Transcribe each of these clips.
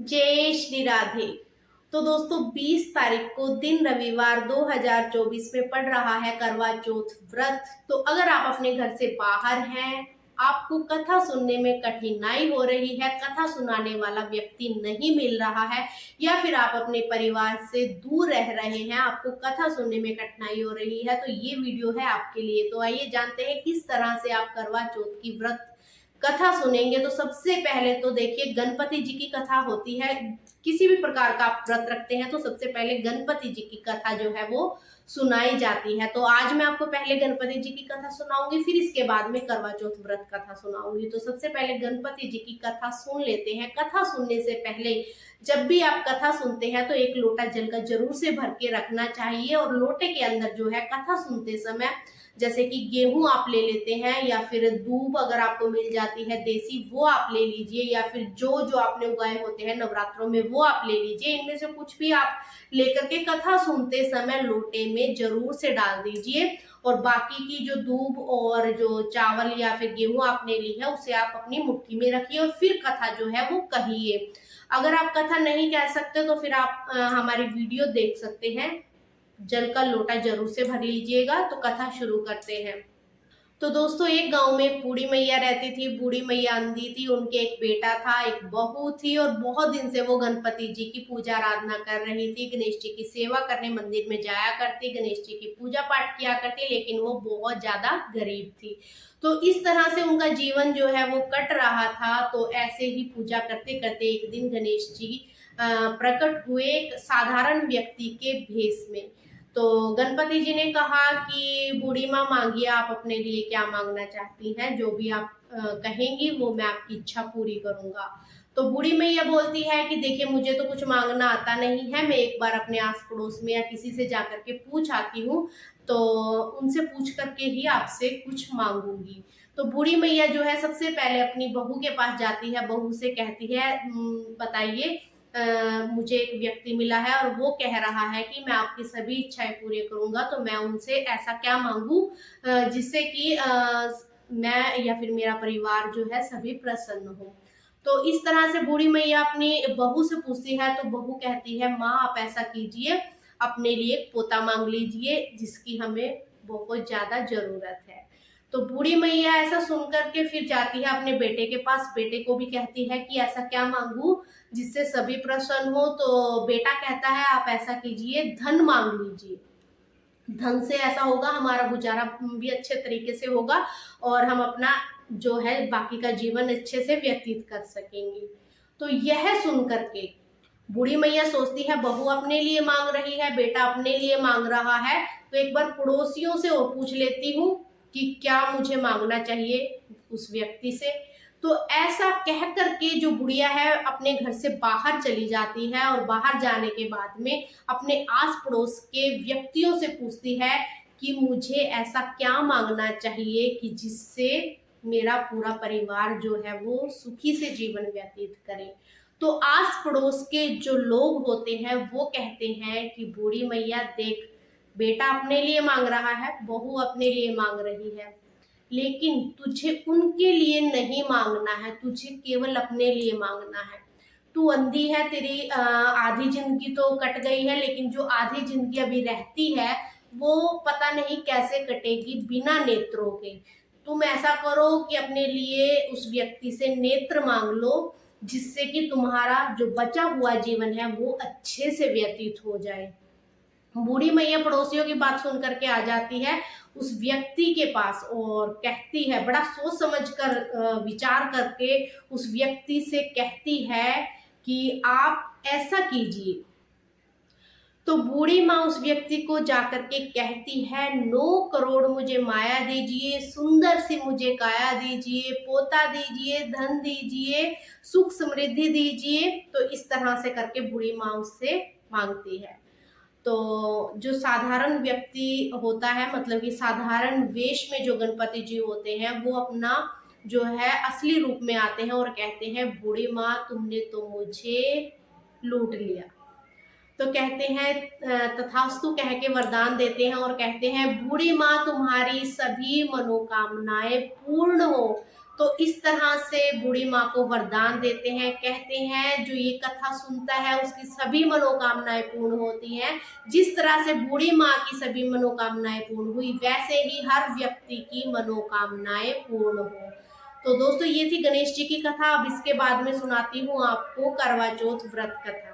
जय श्री राधे। तो दोस्तों 20 तारीख को दिन रविवार 2024 में पड़ रहा है करवा चौथ व्रत। तो अगर आप अपने घर से बाहर हैं, आपको कथा सुनने में कठिनाई हो रही है, कथा सुनाने वाला व्यक्ति नहीं मिल रहा है, या फिर आप अपने परिवार से दूर रह रहे हैं, आपको कथा सुनने में कठिनाई हो रही है, तो ये वीडियो है आपके लिए। तो आइए जानते हैं किस तरह से आप करवा चौथ की व्रत कथा सुनेंगे। तो सबसे पहले तो देखिए, गणपति जी की कथा होती है। किसी भी प्रकार का आप व्रत रखते हैं तो सबसे पहले गणपति जी की कथा जो है वो सुनाई जाती है। तो आज मैं आपको पहले गणपति जी की कथा सुनाऊंगी, फिर इसके बाद में करवा चौथ व्रत कथा सुनाऊंगी। तो सबसे पहले गणपति जी की कथा सुन लेते हैं। कथा सुनने से पहले जब भी आप कथा सुनते हैं तो एक लोटा जल का जरूर से भर के रखना चाहिए, और लोटे के अंदर जो है कथा सुनते समय जैसे कि गेहूं आप ले लेते हैं, या फिर दूब अगर आपको मिल जाती है देसी वो आप ले लीजिए, या फिर जो जो आपने उगाए होते हैं नवरात्रों में वो आप ले लीजिए। इनमें से कुछ भी आप लेकर के कथा सुनते समय लोटे में जरूर से डाल दीजिए, और बाकी की जो दूब और जो चावल या फिर गेहूं आपने ली है उसे आप अपनी मुट्ठी में रखिए, और फिर कथा जो है वो कहिए। अगर आप कथा नहीं कह सकते तो फिर आप हमारी वीडियो देख सकते हैं। जल का लोटा जरूर से भर लीजिएगा। तो कथा शुरू करते हैं। तो दोस्तों, एक गांव में एक बूढ़ी मैया रहती थी। बूढ़ी मैया अंधी थी, उनके एक बेटा था, एक बहू थी, और बहुत दिन से वो गणपति जी की पूजा आराधना कर रही थी। गणेश जी की सेवा करने मंदिर में जाया करती, गणेश जी की पूजा पाठ किया करती, लेकिन वो बहुत ज्यादा गरीब थी। तो इस तरह से उनका जीवन जो है वो कट रहा था। तो ऐसे ही पूजा करते करते एक दिन गणेश जी प्रकट हुए एक साधारण व्यक्ति के भेष में। तो गणपति जी ने कहा कि बूढ़ी माँ, मांगिए, आप अपने लिए क्या मांगना चाहती हैं, जो भी आप कहेंगी वो मैं आपकी इच्छा पूरी करूंगा। तो बूढ़ी मैया बोलती है कि देखिए, मुझे तो कुछ मांगना आता नहीं है, मैं एक बार अपने आस पड़ोस में या किसी से जाकर के पूछ आती हूँ, तो उनसे पूछ करके ही आपसे कुछ मांगूंगी। तो बूढ़ी मैया जो है सबसे पहले अपनी बहू के पास जाती है। बहू से कहती है, बताइए, मुझे एक व्यक्ति मिला है और वो कह रहा है कि मैं आपकी सभी इच्छाएं पूरी करूंगा, तो मैं उनसे ऐसा क्या मांगू जिससे कि मैं या फिर मेरा परिवार जो है सभी प्रसन्न हो। तो इस तरह से बूढ़ी मैया अपनी बहू से पूछती है। तो बहू कहती है, माँ आप ऐसा कीजिए, अपने लिए एक पोता मांग लीजिए जिसकी हमें बहुत ज्यादा जरूरत है। तो बूढ़ी मैया ऐसा सुन करके फिर जाती है अपने बेटे के पास। बेटे को भी कहती है कि ऐसा क्या मांगू जिससे सभी प्रसन्न हो। तो बेटा कहता है, आप ऐसा कीजिए, धन मांग लीजिए। धन से ऐसा होगा, हमारा गुजारा भी अच्छे तरीके से होगा, और हम अपना जो है बाकी का जीवन अच्छे से व्यतीत कर सकेंगे। तो यह सुन करके बूढ़ी मैया सोचती है, बहू अपने लिए मांग रही है, बेटा अपने लिए मांग रहा है, तो एक बार पड़ोसियों से और पूछ लेती हूँ कि क्या मुझे मांगना चाहिए उस व्यक्ति से। तो ऐसा कह करके जो बुढ़िया है अपने घर से बाहर चली जाती है, और बाहर जाने के बाद में अपने आस पड़ोस के व्यक्तियों से पूछती है कि मुझे ऐसा क्या मांगना चाहिए कि जिससे मेरा पूरा परिवार जो है वो सुखी से जीवन व्यतीत करे। तो आस पड़ोस के जो लोग होते हैं वो कहते हैं कि बूढ़ी मैया देख, बेटा अपने लिए मांग रहा है, बहू अपने लिए मांग रही है, लेकिन तुझे उनके लिए नहीं मांगना है, तुझे केवल अपने लिए मांगना है। तू अंधी है, तेरी आधी जिंदगी तो कट गई है, लेकिन जो आधी जिंदगी अभी रहती है वो पता नहीं कैसे कटेगी बिना नेत्रों के। तुम ऐसा करो कि अपने लिए उस व्यक्ति से नेत्र मांग लो, जिससे कि तुम्हारा जो बचा हुआ जीवन है वो अच्छे से व्यतीत हो जाए। बूढ़ी मैया पड़ोसियों की बात सुन करके आ जाती है उस व्यक्ति के पास, और कहती है, बड़ा सोच समझ कर विचार करके उस व्यक्ति से कहती है कि आप ऐसा कीजिए। तो बूढ़ी माँ उस व्यक्ति को जाकर के कहती है, 9 करोड़ मुझे माया दीजिए, सुंदर सी मुझे काया दीजिए, पोता दीजिए, धन दीजिए, सुख समृद्धि दीजिए। तो इस तरह से करके बूढ़ी माँ उससे मांगती है। तो जो साधारण व्यक्ति होता है, मतलब कि साधारण वेश में जो गणपति जी होते हैं, वो अपना जो है असली रूप में आते हैं और कहते हैं, बूढ़ी माँ तुमने तो मुझे लूट लिया। तो कहते हैं, तथास्तु कह के वरदान देते हैं और कहते हैं, बूढ़ी माँ तुम्हारी सभी मनोकामनाएं पूर्ण हो, तो इस तरह से बूढ़ी माँ को वरदान देते हैं। कहते हैं जो ये कथा सुनता है उसकी सभी मनोकामनाएं पूर्ण होती हैं। जिस तरह से बूढ़ी माँ की सभी मनोकामनाएं पूर्ण हुई, वैसे ही हर व्यक्ति की मनोकामनाएं पूर्ण हो। तो दोस्तों ये थी गणेश जी की कथा। अब इसके बाद में सुनाती हूँ आपको करवा चौथ व्रत कथा।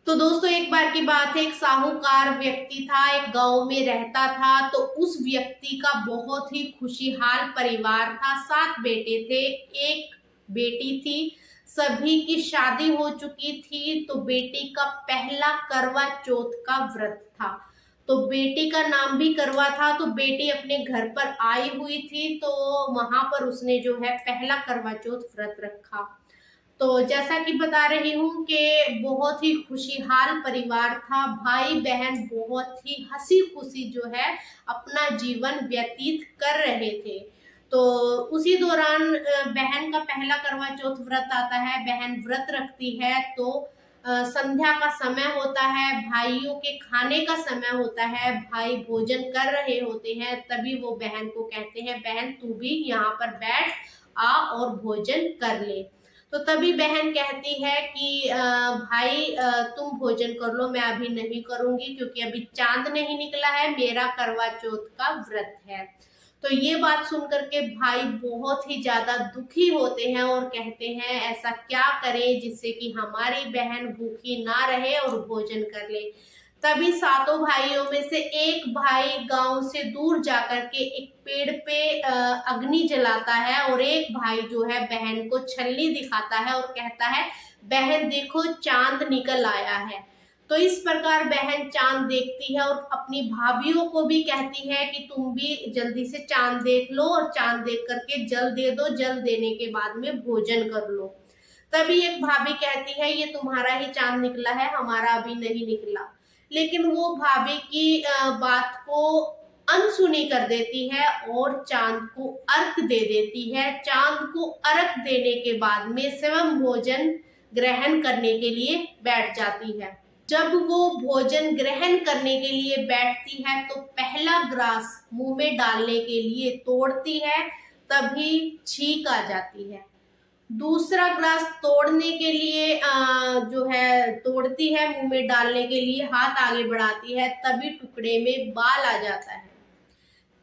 तो दोस्तों एक बार की बात है, एक साहूकार व्यक्ति था, एक गांव में रहता था। तो उस व्यक्ति का बहुत ही खुशहाल परिवार था। 7 बेटे थे, एक बेटी थी। सभी की शादी हो चुकी थी। तो बेटी का पहला करवा चौथ का व्रत था। तो बेटी का नाम भी करवा था। तो बेटी अपने घर पर आई हुई थी, तो वहां पर उसने जो है पहला करवा चौथ व्रत रखा। तो जैसा कि बता रही हूँ कि बहुत ही खुशहाल परिवार था। भाई बहन बहुत ही हंसी खुशी जो है अपना जीवन व्यतीत कर रहे थे। तो उसी दौरान बहन का पहला करवा चौथ व्रत आता है। बहन व्रत रखती है। तो संध्या का समय होता है, भाइयों के खाने का समय होता है, भाई भोजन कर रहे होते हैं। तभी वो बहन को कहते हैं, बहन तू भी यहाँ पर बैठ आ और भोजन कर ले। तो तभी बहन कहती है कि भाई तुम भोजन कर लो, मैं अभी नहीं करूंगी क्योंकि अभी चांद नहीं निकला है, मेरा करवा चौथ का व्रत है। तो ये बात सुनकर के भाई बहुत ही ज्यादा दुखी होते हैं और कहते हैं ऐसा क्या करें जिससे कि हमारी बहन भूखी ना रहे और भोजन कर ले। तभी सातों भाइयों में से एक भाई गांव से दूर जाकर के एक पेड़ पे अग्नि जलाता है और एक भाई जो है बहन को छल्ली दिखाता है और कहता है, बहन देखो चांद निकल आया है। तो इस प्रकार बहन चांद देखती है और अपनी भाभीियों को भी कहती है कि तुम भी जल्दी से चांद देख लो और चांद देख करके जल दे दो, जल देने के बाद में भोजन कर लो। तभी एक भाभी कहती है, ये तुम्हारा ही चांद निकला है, हमारा अभी नहीं निकला। लेकिन वो भाभी की बात को अनसुनी कर देती है और चांद को अर्घ दे देती है। चांद को अर्घ देने के बाद में स्वयं भोजन ग्रहण करने के लिए बैठ जाती है। जब वो भोजन ग्रहण करने के लिए बैठती है तो पहला ग्रास मुंह में डालने के लिए तोड़ती है, तभी छींक आ जाती है। दूसरा ग्लास तोड़ने के लिए जो है तोड़ती है, मुंह में डालने के लिए हाथ आगे बढ़ाती है, तभी टुकड़े में बाल आ जाता है।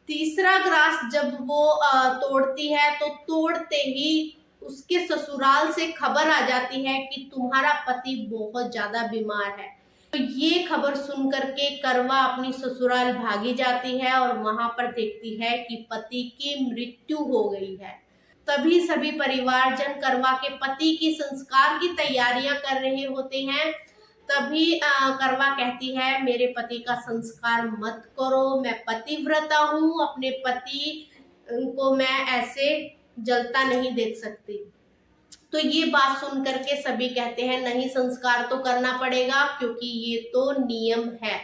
तीसरा ग्लास जब वो तोड़ती है तो तोड़ते ही उसके ससुराल से खबर आ जाती है कि तुम्हारा पति बहुत ज्यादा बीमार है। तो ये खबर सुन करके करवा अपनी ससुराल भागी जाती है और वहां पर देखती है कि पति की मृत्यु हो गई है। तभी सभी परिवारजन करवा के पति की संस्कार की तैयारियां कर रहे होते हैं। तभी करवा कहती है, मेरे पति का संस्कार मत करो, मैं पतिव्रता हूँ, अपने पति को मैं ऐसे जलता नहीं देख सकती। तो ये बात सुन करके सभी कहते हैं नहीं, संस्कार तो करना पड़ेगा क्योंकि ये तो नियम है।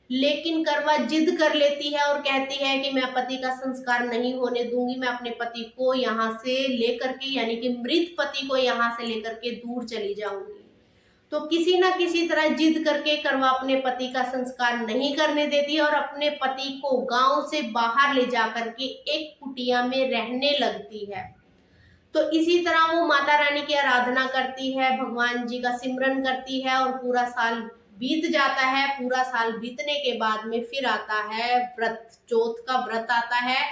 लेकिन करवा जिद कर लेती है और कहती है कि मैं पति का संस्कार नहीं होने दूंगी, मैं अपने पति को यहाँ से लेकर के यानी कि मृत पति को यहाँ से लेकर के दूर चली जाऊंगी। तो किसी ना किसी तरह जिद करके करवा अपने पति का संस्कार नहीं करने देती और अपने पति को गांव से बाहर ले जाकर के एक कुटिया में रहने लगती है। तो इसी तरह वो माता रानी की आराधना करती है, भगवान जी का सिमरन करती है और पूरा साल बीत जाता है। पूरा साल बीतने के बाद में फिर आता है व्रत, चौथ का व्रत आता है।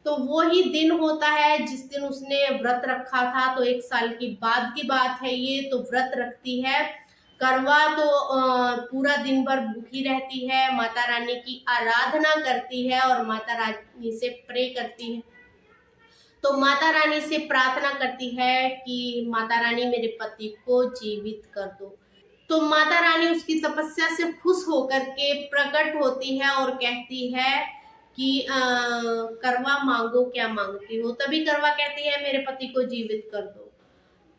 तो वो ही दिन होता है जिस दिन उसने व्रत रखा था। तो 1 साल की बाद की बात है ये। तो व्रत रखती है करवा, तो पूरा दिन भर भूखी रहती है, माता रानी की आराधना करती है और माता रानी से प्रे करती है। तो माता रानी से प्रार्थना करती है कि माता रानी मेरे पति को जीवित कर दो। तो माता रानी उसकी तपस्या से खुश होकर के प्रकट होती है और कहती है कि करवा मांगो, क्या मांगती हो। तभी करवा कहती है मेरे पति को जीवित कर दो।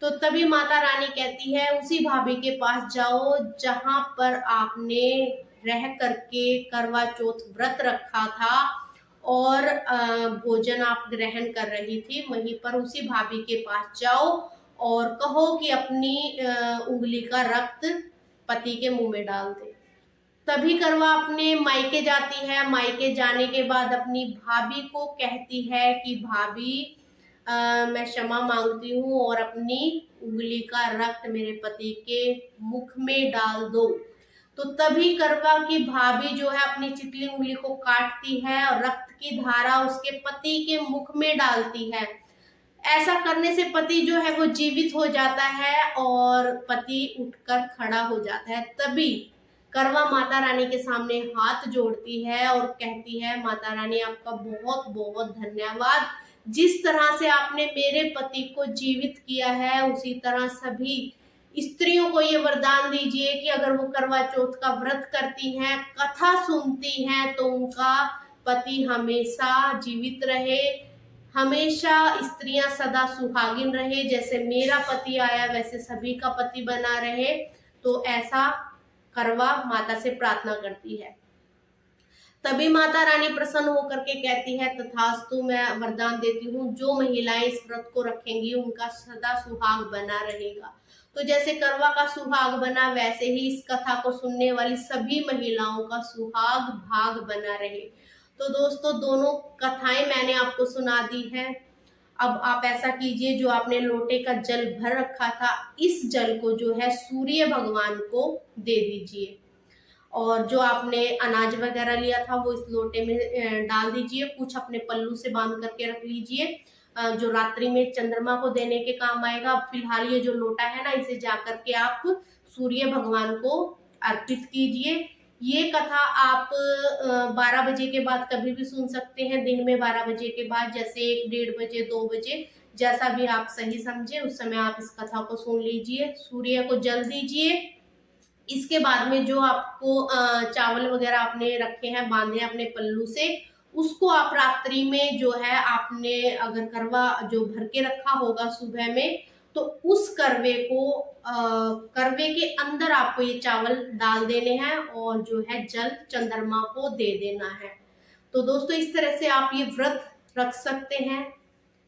तो तभी माता रानी कहती है उसी भाभी के पास जाओ जहां पर आपने रह करके करवा चौथ व्रत रखा था और भोजन आप ग्रहण कर रही थी, वहीं पर उसी भाभी के पास जाओ और कहो कि अपनी उंगली का रक्त पति के मुंह में डाल दे। तभी करवा अपने मायके जाती है। मायके जाने के बाद अपनी भाभी को कहती है कि भाभी मैं क्षमा मांगती हूँ और अपनी उंगली का रक्त मेरे पति के मुख में डाल दो। तो तभी करवा की भाभी जो है अपनी चितली उंगली को काटती है और रक्त की धारा उसके पति के मुख में डालती है। ऐसा करने से पति जो है वो जीवित हो जाता है और पति उठकर खड़ा हो जाता है। तभी करवा माता रानी के सामने हाथ जोड़ती है और कहती है, माता रानी आपका बहुत बहुत धन्यवाद। जिस तरह से आपने मेरे पति को जीवित किया है उसी तरह सभी स्त्रियों को ये वरदान दीजिए कि अगर वो करवा चौथ का व्रत करती हैं, कथा सुनती हैं, तो उनका पति हमेशा जीवित रहे, हमेशा स्त्रियां सदा सुहागिन रहे। जैसे मेरा पति आया वैसे सभी का पति बना रहे। तो ऐसा करवा माता से प्रार्थना करती है। तभी माता रानी प्रसन्न होकर के कहती है, तथास्तु, मैं वरदान देती हूँ, जो महिलाएं इस व्रत को रखेंगी उनका सदा सुहाग बना रहेगा। तो जैसे करवा का सुहाग बना वैसे ही इस कथा को सुनने वाली सभी महिलाओं का सुहाग भाग बना रहे। तो दोस्तों, दोनों कथाएं मैंने आपको सुना दी है। अब आप ऐसा कीजिए, जो आपने लोटे का जल भर रखा था, इस जल को जो है सूर्य भगवान को दे दीजिए और जो आपने अनाज वगैरह लिया था वो इस लोटे में डाल दीजिए। कुछ अपने पल्लू से बांध करके रख लीजिए, जो रात्रि में चंद्रमा को देने के काम आएगा। फिलहाल ये जो लोटा है ना, इसे जाकर के आप सूर्य भगवान को अर्पित कीजिए। ये कथा आप 12 बजे के बाद कभी भी सुन सकते हैं, दिन में 12 बजे के बाद, जैसे 1, 1:30 बजे, 2 बजे, जैसा भी आप सही समझे उस समय आप इस कथा को सुन लीजिए। सूर्य को जल दीजिए। इसके बाद में जो आपको चावल वगैरह आपने रखे हैं बांधे अपने पल्लू से, उसको आप रात्रि में जो है आपने अगर करवा जो भर के रखा होगा सुबह में, तो उस करवे को करवे के अंदर आपको ये चावल डाल देने हैं और जो है जल चंद्रमा को दे देना है। तो दोस्तों, इस तरह से आप ये व्रत रख सकते हैं।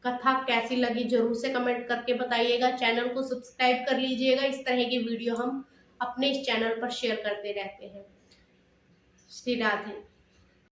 कथा कैसी लगी जरूर से कमेंट करके बताइएगा। चैनल को सब्सक्राइब कर लीजिएगा, इस तरह की वीडियो हम अपने इस चैनल पर शेयर करते रहते हैं। श्री राधे।